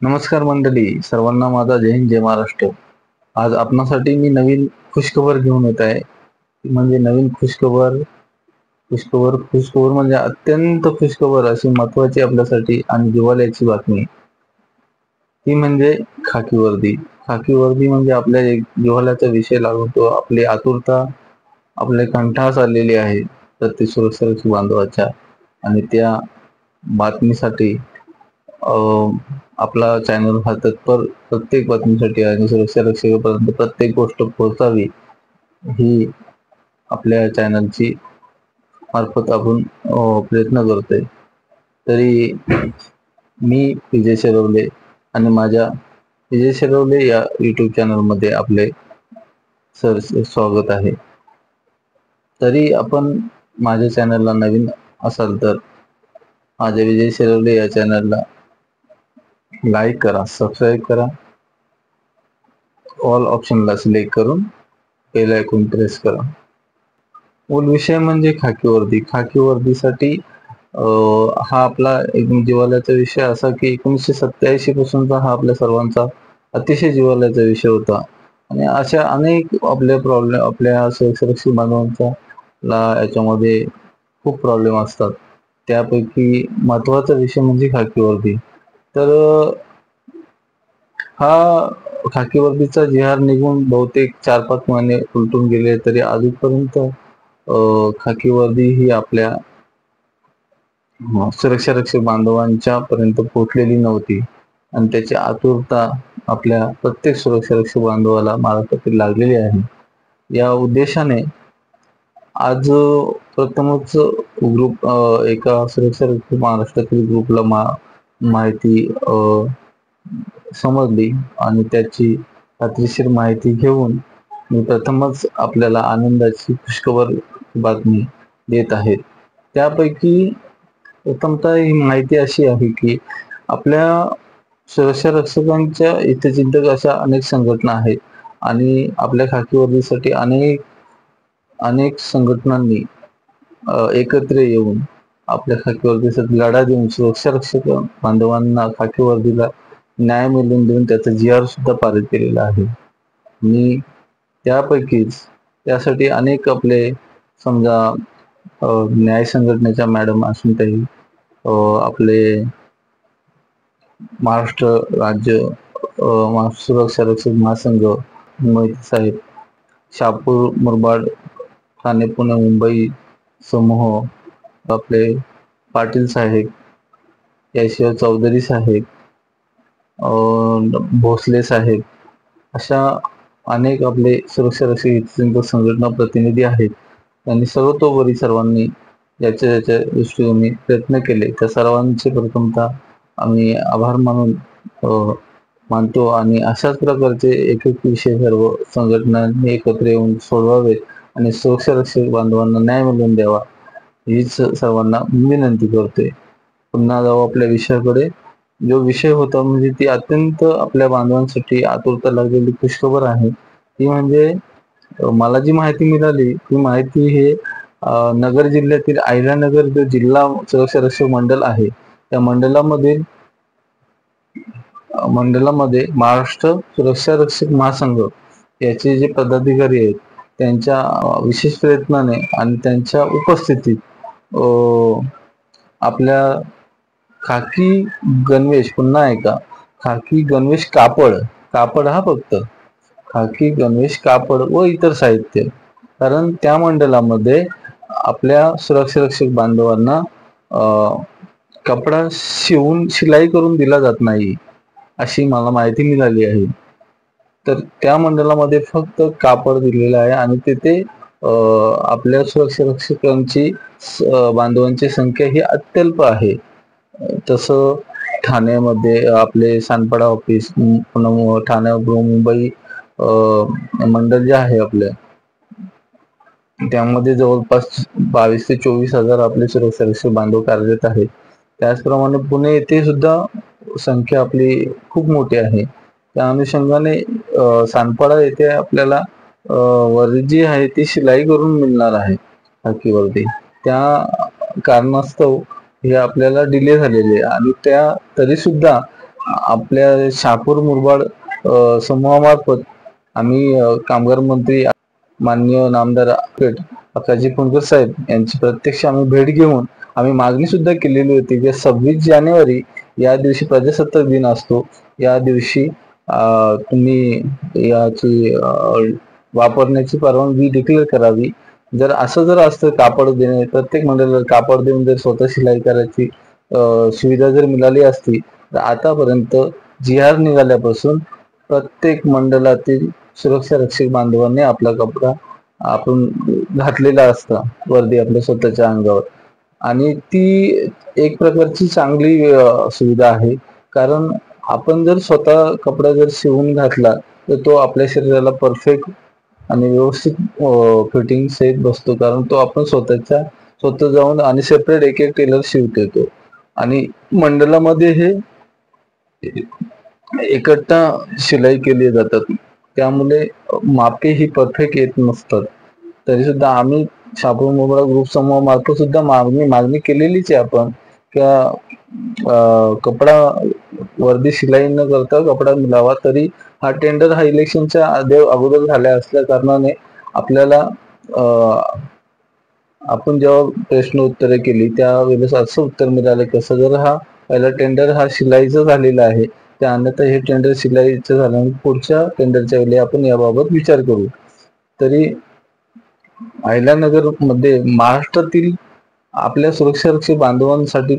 नमस्कार मंडळी, सर्वांना माझा जय हिंद जय महाराष्ट्र. आज आपणासाठी मी नवीन खुशखबर घेऊन येत आहे. म्हणजे नवीन खुशखबर खुशखबर खुशखबर म्हणजे अत्यंत खुशखबर, अशी महत्वाची आपल्यासाठी आणि जिव्हाळ्याची बातमी. ती म्हणजे खाकी वर्दी. खाकी वर्दी म्हणजे आपल्या एक जिव्हाळ्याचा विषय लागतो. आपली आतुरता आपल्या कंठास आलेली आहे प्रत्येक सुरक्षा बांधवाच्या. आणि त्या बातमीसाठी आपला चॅनल हा तत्पर प्रत्येक बातमीसाठी आणि सुरक्षा रक्षकापर्यंत प्रत्येक गोष्ट पोहोचावी ही आपल्या चॅनलची मार्फत आपण प्रयत्न करतोय. तरी मी विजय शिरवले आणि माझ्या विजय शिरवले या यूट्यूब चॅनलमध्ये आपले सर स्वागत आहे. तरी आपण माझ्या चॅनलला नवीन असाल तर माझ्या विजय शिरवले या चॅनलला लाईक करा, सबस्क्राईब करा, ऑल ऑप्शनला सिलेक्ट करून बेल आयकॉन प्रेस करा. मूळ विषय म्हणजे खाकी वर्दी. खाकी वर्दीसाठी हा आपला एक जिव्हाळ्याचा विषय असा की 1987 पासूनचा हा आपल्या सर्वांचा अतिशय जिव्हाळ्याचा विषय होता. आणि अशा अनेक आपले प्रॉब्लेम आपल्या सुरक्षित बांधवांचा याच्यामध्ये खूप प्रॉब्लेम असतात. त्यापैकी महत्वाचा विषय म्हणजे खाकी वर्दी. तर हा खाकी वर्दीचा जिहार निघून बहुतेक 4-5 महिने उलटून गेले, तरी अजूनपर्यंत खाकी वर्दी ही आपल्या सुरक्षा रक्षक बांधवांच्या पर्यंत पोहोचलेली नव्हती. आणि त्याची आतुरता आपल्या प्रत्येक सुरक्षा रक्षक बांधवाला महाराष्ट्रातील लागलेली आहे. या उद्देशाने आज प्रथमच ग्रुप एका सुरक्षा रक्षक महाराष्ट्रातील ग्रुपला माहिती समजली आणि त्याची खात्रीशीर माहिती घेऊन मी प्रथमच आपल्याला आनंदाची खुशखबर बातमी देत आहे. त्यापैकी प्रथमतः ही माहिती अशी आहे की आपल्या सुरक्षा रक्षकांच्या हितचिंतक अशा अनेक संघटना आहेत आणि आपल्या खाकी वर्दीसाठी अनेक संघटनांनी एकत्र येऊन आपल्या खाकी वर्दीसाठी लढा देऊन सुरक्षा रक्षक बांधवांना खाकी वर्दीला न्याय मिळवून देऊन त्याचा GR सुद्धा पारित केलेला आहे. आणि त्यापैकीच त्यासाठी अनेक आपले समजा न्याय संघटनेच्या मॅडम अस्मिताई, आपले महाराष्ट्र राज्य सुरक्षा रक्षक महासंघ मोहिते साहेब, शापूर मुरबाड ठाणे पुणे मुंबई समूह, आपले पाटील साहेब, याशिवाय चौधरी साहेब, भोसले साहेब, अशा अनेक आपले सुरक्षा रक्षक संघटना प्रतिनिधी आहेत. त्यांनी सर्वतोपरी सर्वांनी याच्या दृष्टीने प्रयत्न केले. त्या सर्वांचे प्रथमतः आम्ही आभार मानतो आणि अशाच प्रकारचे एक एक विषय सर्व संघटनांनी एकत्र येऊन सोडवावे आणि सुरक्षा रक्षक बांधवांना न्याय मिळवून द्यावा हीच सर्वांना विनंती करतोय. पुन्हा जाऊ आपल्या विषयाकडे. जो विषय होता म्हणजे ती अत्यंत आपल्या बांधवांसाठी आतुरता लागलेली खुशखबर आहे. ती म्हणजे मला जी माहिती मिळाली ती माहिती हे नगर जिल्ह्यातील अहिल्यानगर जो जिल्हा सुरक्षा रक्षक मंडळ आहे त्या मंडळामध्ये महाराष्ट्र सुरक्षा रक्षक महासंघ याचे जे पदाधिकारी आहेत त्यांच्या विशेष प्रयत्नाने आणि त्यांच्या उपस्थितीत आपल्या खाकी गणवेश, पुन्हा एकदा खाकी गणवेश कापड हा फक्त खाकी गणवेश कापड व इतर साहित्य, कारण त्या मंडळामध्ये आपल्या सुरक्षा रक्षक बांधवांना कपडा शिलाई करून दिला जात नाही अशी मला माहिती मिळाली आहे. तर त्या मंडळामध्ये फक्त कापड दिलेलं आहे आणि तिथे आपल्या सुरक्षा रक्षकांची बांधवांची संख्या ही अत्यल्प आहे. तसं ठाण्यामध्ये आपले सानपाडा ऑफिस, ठाणे मुंबई मंडळ जे आहे आपल्या त्यामध्ये जवळपास 22,000 ते 24,000 आपले सुरक्षा रक्षक बांधव कार्यरत आहेत. त्याचप्रमाणे पुणे येथे सुद्धा संख्या आपली खूप मोठी आहे. त्या अनुषंगाने सानपाडा येथे आपल्याला वर्दी जी आहे ती शिलाई करून मिळणार आहे खाकी वर्दी. त्या कारणास्तव हे आपल्याला डिले झालेले आणि तरी सुद्धा आपल्या शहापूर मुरबाड समूहामार्फत आम्ही कामगार मंत्री माननीय नामदार अप्पाजी फुंडकर साहेब यांची प्रत्यक्ष आम्ही भेट घेऊन आम्ही मागणी सुद्धा केलेली होती की 26 जानेवारी या दिवशी प्रजासत्ताक दिन असतो, या दिवशी तुम्ही याची वापरण्याची परवानगी डिक्लेअर करावी. जर असं जर असतं कापड देणे, प्रत्येक मंडळाला कापड देऊन जर स्वतः शिलाई करायची सुविधा जर मिळाली असती तर आतापर्यंत GR निघाल्यापासून प्रत्येक मंडळातील सुरक्षा रक्षक बांधवांनी आपला कपडा आपण घातलेला असता, वर्दी आपल्या स्वतःच्या अंगावर. आणि ती एक प्रकारची चांगली सुविधा आहे, कारण आपण जर स्वतः कपडा जर शिवून घातला तर तो आपल्या शरीराला परफेक्ट आणि व्यवस्थित फिटिंग सेट बसतो, कारण तो आपण स्वतः जाऊन आणि सेपरेट एक एक टेलर शिवतो येतो. आणि मंडळामध्ये हे एकट्टा शिलाई केली जातात, त्यामुळे मापे ही परफेक्ट येत नसतात. तरी सुद्धा आम्ही शहापूर मुरबाड ग्रुप समूह मार्फत सुद्धा मागणी केलेलीच आहे आपण, कपडा वर्दी शिलाई न करता कपडा मिळावा. तरी हा टेंडर हा इलेक्शनच्या अगोदर झाल्या असल्या कारणाने आपल्याला आपण जेव्हा प्रश्न उत्तरे केली त्यावेळेस असं उत्तर मिळालं की जर हा पहिला टेंडर हा शिलाईचा झालेला आहे, त्यानंतर हे टेंडर शिलाईचं झाल्यानंतर पुढच्या टेंडरच्या वेळी आपण याबाबत विचार करू. तरी अहिल्यानगर मध्ये महाराष्ट्रातील आपल्या सुरक्षा रक्षक बांधवांसाठी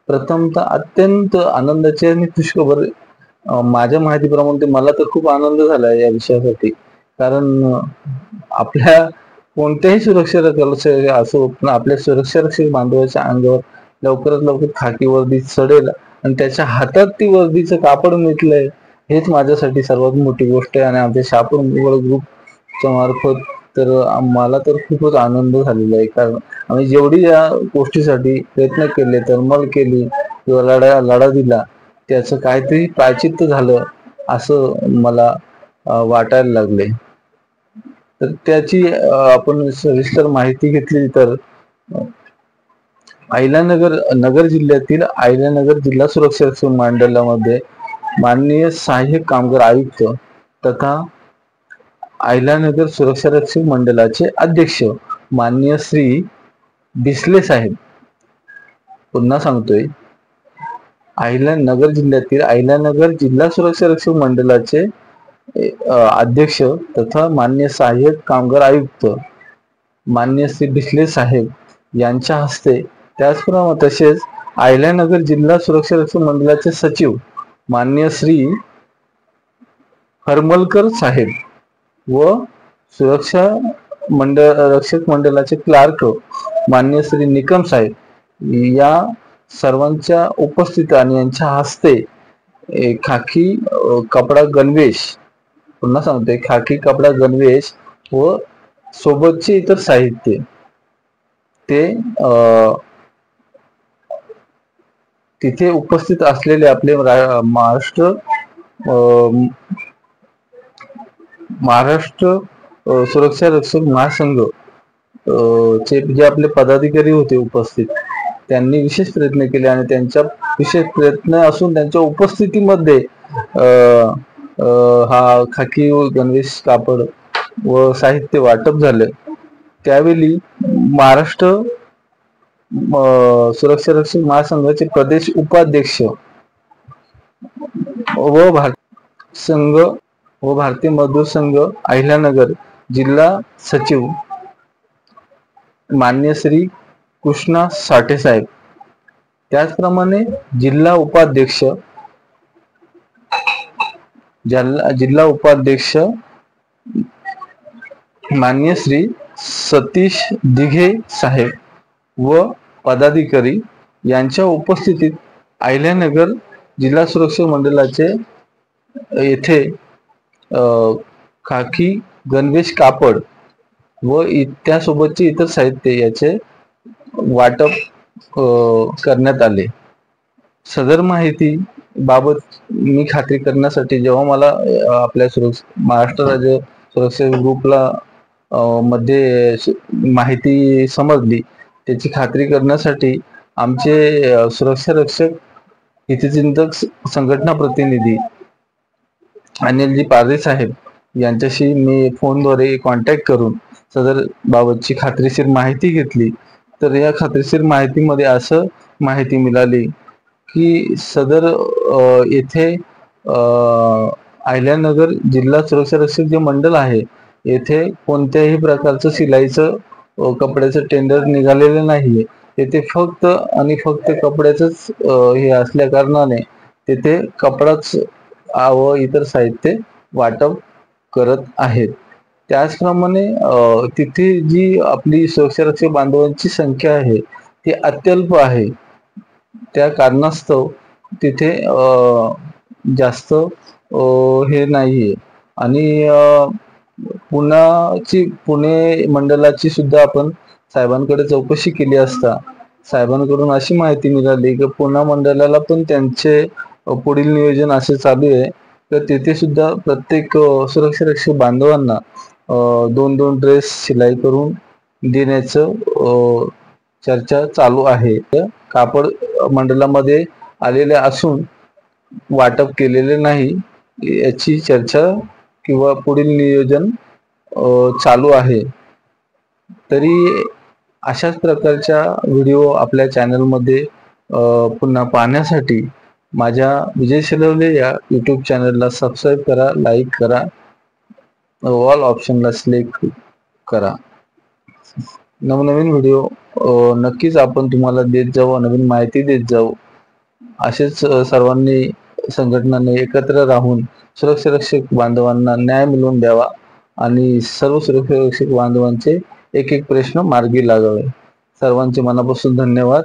प्रथमतः अत्यंत आनंदाची आणि खुशखबर, माझ्या माहितीप्रमाणे मला तर खूप आनंद झाला या विषयासाठी. कारण आपल्या कोणत्याही सुरक्षा रक्षक असो पण आपल्या सुरक्षा रक्षक बांधवाच्या अंगावर लवकरात लवकर खाकी वर्दी चढेल आणि त्याच्या हातात ती वर्दीचं कापड मिळलंय, हेच माझ्यासाठी सर्वात मोठी गोष्ट आहे. आणि आमच्या शहापूर मुरबाड ग्रुपच्या मार्फत तर मला तर खूपच आनंद झालेला आहे, कारण आम्ही जेवढी या गोष्टीसाठी प्रयत्न केले, तळमळ केली किंवा लढा दिला, त्याचं काहीतरी प्रायचित्त झालं असं मला वाटायला लागले. तर त्याची आपण सविस्तर माहिती घेतली तर नगर जिल्ह्यातील अहिल्यानगर जिल्हा सुरक्षा रक्षक मंडळामध्ये माननीय सहाय्यक कामगार आयुक्त तथा अहिल्यानगर सुरक्षा रक्षक मंडळाचे अध्यक्ष माननीय श्री डिसले साहेब, पुन्हा सांगतोय, अहिल्यानगर जिल्ह्यातील अहिल्यानगर जिल्हा सुरक्षा रक्षक मंडळाचे अध्यक्ष तथा माननीय सहाय्यक कामगार आयुक्त माननीय श्री डिसले साहेब यांच्या हस्ते, त्याचप्रमाणे तसेच अहिल्यानगर जिल्हा सुरक्षा रक्षक मंडळाचे सचिव माननीय श्री हरमलकर साहेब व सुरक्षा रक्षक मंडळाचे क्लार्क माननीय श्री निकम साहेब या सर्वांच्या उपस्थित आणि यांच्या हस्ते खाकी कपडा गणवेश, पुन्हा सांगतोय, खाकी कपडा गणवेश व सोबतचे इतर साहित्य ते तिथे उपस्थित असलेले आपले महाराष्ट्र सुरक्षा रक्षक महासंघ चे जे आपले पदाधिकारी होते उपस्थित, त्यांनी विशेष प्रयत्न केले आणि त्यांच्या विशेष प्रयत्न असून त्यांच्या उपस्थितीमध्ये हा खाकी व गणवेश कापड व साहित्य वाटप झाले. त्यावेळी महाराष्ट्र सुरक्षा रक्षक महासंघाचे प्रदेश उपाध्यक्ष व भारतीय मजदूर संघ अहिल्यानगर जिल्हा सचिव मान्य श्री कृष्णा साठे साहेब, त्याचप्रमाणे जिल्हा उपाध्यक्ष मान्य श्री सतीश दिघे साहेब व पदाधिकारी यांच्या उपस्थितीत अहिल्यानगर जिल्हा सुरक्षा मंडळाचे येथे खाकी गणवेश कापड व त्यासोबतचे इतर साहित्य याचे वाटप करण्यात आले. सदर माहिती बाबत मी खात्री करण्यासाठी जेव्हा मला आपल्या महाराष्ट्र राज्य सुरक्षा ग्रुपला मध्ये माहिती समजली, त्याची खात्री करण्यासाठी आमचे सुरक्षा रक्षक हितचिंतक संघटना प्रतिनिधी अनिलजी पारधी साहेब यांच्याशी मी फोनद्वारे कॉन्टॅक्ट करून सदर बाबतची खात्रीशीर माहिती घेतली. तर या खात्रीशीर माहितीमध्ये असं माहिती मिळाली की सदर येथे अहिल्यानगर जिल्हा सुरक्षा रक्षक जे मंडळ आहे येथे कोणत्याही प्रकारचं शिलाईचं कपड्याचं टेंडर निघालेलं नाहीये. येथे फक्त आणि फक्त कपड्याचंच हे असल्या कारणाने तेथे कपडाच व इतर साहित्य वाटप करत आहेत. त्याचप्रमाणे तिथे जी आपली सुरक्षा रक्षक बांधवांची संख्या आहे ती अत्यल्प आहे. त्या कारणास्तव तिथे जास्त हे नाहीये. आणि पुणे मंडळाची सुद्धा आपण साहेबांकडे चौकशी केली असता साहेबांकडून अशी माहिती मिळाली की पुणे मंडळाला पण त्यांचे पुढील नियोजन असे चालू आहे तर तिथे सुद्धा प्रत्येक सुरक्षा रक्षक बांधवांना 2-2 ड्रेस शिलाई करून देण्याचं चर्चा चालू आहे. कापड मंडळामध्ये आलेले असून वाटप केलेले नाही याची चर्चा किंवा पुढील नियोजन चालू आहे. तरी अशाच प्रकारच्या व्हिडिओ आपल्या चॅनलमध्ये पुन्हा पाहण्यासाठी माझ्या विजय शिलवले या यूट्यूब चॅनलला सबस्क्राईब करा, लाईक करा, ऑल ऑप्शनला सिलेक्ट करा. नवनवीन व्हिडिओ नक्कीच आपण तुम्हाला देत जाऊ, नवीन माहिती देत जाऊ. असेच सर्वांनी संघटनांनी एकत्र राहून सुरक्षा रक्षक बांधवांना न्याय मिळवून द्यावा आणि सर्व सुरक्षा रक्षक बांधवांचे एक एक प्रश्न मार्गी लागावे. सर्वांचे मनापासून धन्यवाद.